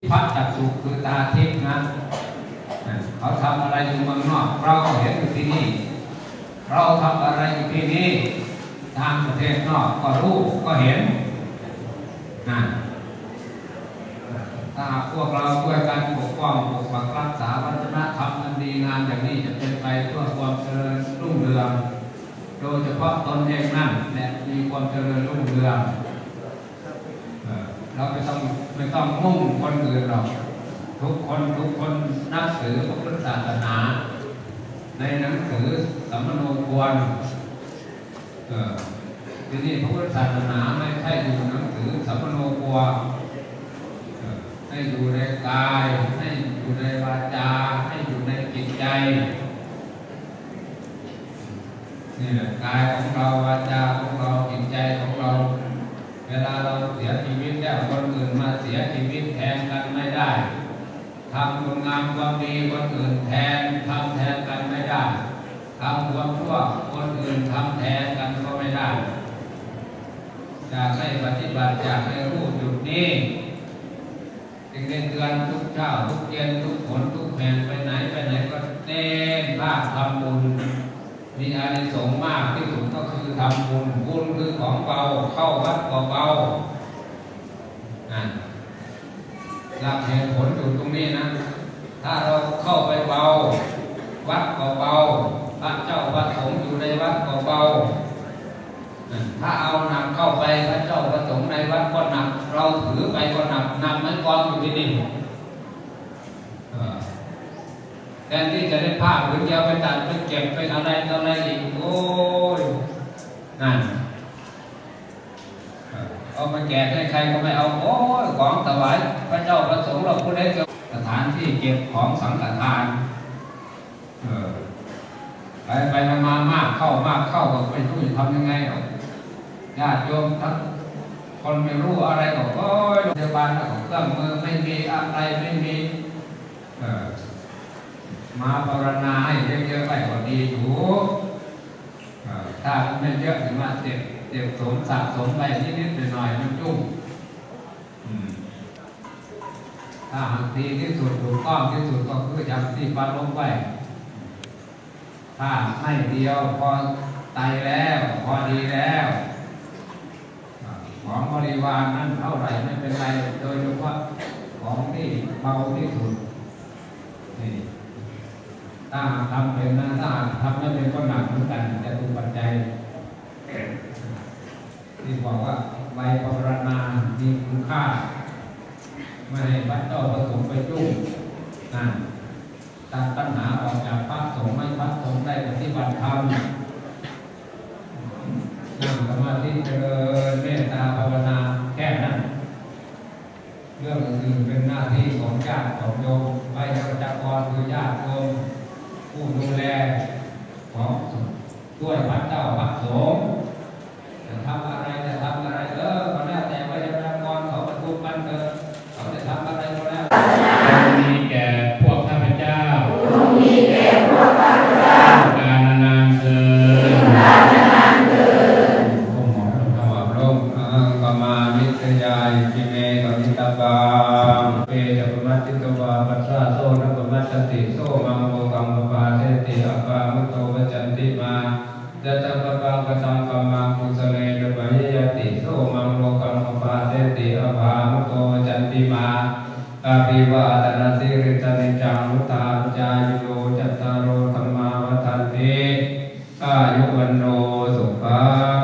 พัฒจักษุคือตาทิพย์นะเขาทำอะไรอยู่เมืองนอกเราก็เห็นอยู่ที่นี่เราทำอะไรอยู่ที่นี่ทางประเทศนอกก็รู้ก็เห็นนะถ้าพวกเราช่วยกันปกป้องปกปักรักษาวัฒนธรรมอันดีงามอย่างนี้จะเป็นไปเพื่อความเจริญรุ่งเรืองโดยเฉพาะตนเองนั่นและมีความเจริญรุ่งเรืองเราไม่ต้องมุ่งคนอื่นหรอกทุกคนนับถือพระพุทธศาสนาในหนังสือสัมมโนควรทีนี้พระพุทธศาสนาไม่ใช่อยู่หนังสือสัมมโนควรให้อยู่ในกายให้อยู่ในวาจาให้อยู่ในจิตใจนี่แหละกายของเราวาจาของเราจิตใจของเราเวลาเราเสียชีวิตแล้วคนอื่นมาเสียชีวิตแทนกันไม่ได้ทำคุณงามความดีคนอื่นแทนทำแทนกันไม่ได้ทำความชั่วคนอื่นทำแทนกันก็ไม่ได้อยากให้ปฏิบัติอยากให้รู้จุดนี้จึงได้เตือนทุกเช้าทุกเย็นทุกฝนทุกแห่งไปไหนก็เน้นภาคทำบุญมีอานิสงส์มากที่สุดก็คือทำบุญบุญคือของเบาเข้าวัดก็เบาหลักเหตุผลอยู่ตรงนี้นะถ้าเราเข้าไปเบาวัดก็เบาพระเจ้าพระสงฆ์อยู่ในวัดก็เบาถ้าเอาหนักเข้าไปพระเจ้าพระสงฆ์ในวัดก็หนักเราถือไปก็หนักมันกองอยู่ที่นี่แทนที่จะได้ผ้าผืนเดียวไปตัดไปเก็บไปอะไรอีกโอ้ยนั่นเอามาแจกให้ใครก็ไม่เอาโอ้ยของถวายพระเจ้าพระสงฆ์เราผู้ใดจะสถานที่เก็บของสังฆทานไปมามากเข้าก็ไม่รู้จะทำยังไงหรอกญาติโยมทั้งคนไม่รู้อะไรก็โอ้ยโรงพยาบาลก็เครื่องมือไม่มีอะไรไม่มีมาภาวนาให้เยอะๆไปก็ดีอยู่ถ้าไม่เยอะถึงว่าเจ็บสะสมไปนิดๆหน่อยๆมันยุ่งถ้าดีที่สุดถูกต้องที่สุดก็คือจำที่ปาลงไว้ถ้าไม่เดียวพอตายแล้วพอดีแล้วของบริวารนั้นเท่าไหร่ไม่เป็นไรโดยเฉพาะของที่เบาที่สุดนี่ถ้าทำเป็นนะถ้าทำไม่เป็นก็หนักเหมือนกันจะดูปัจจัยที่บอกว่าใบภาวนามีคุณค่าไม่ให้พระเจ้าประสงค์ไปยุ่งตัดปัญหาออกจากพระสงฆ์ไม่พระสงฆ์ได้ปฏิบัติธรรมนั่งสมาธิเจริญเมตตาภาวนาแค่นั้นเรื่องอื่นเป็นหน้าที่ของญาติของโยมไปประจักษ์กรคือญาติโยมผู้ดูแลของด้วยพระเจ้าพระสงฆ์จะทำอะไรก็แล้วแต่วิทยากรเขาประชุมกันเถอะเขาจะทำอะไรก็แล้วมีแก่พวกข้าพเจ้าการนานเกินองค์หมอพระว่าพระองค์กมาวิทยาจิเมกมิตาบาเปจะปมัตติตวาปัสสะโสนปมัตติโสมังโลกังปปาเทติอปามุตโตวจันติมาจัตตปปังกตังกามังกุสเลนปะยะติโสมังโลกังปปาเทติอปามุตโตวจันติมาอาภิวาทนาสิริสนิจังมุตตาจายุโยจัตตารโอธัมมาวัฏันติอายุวันโนสุขัง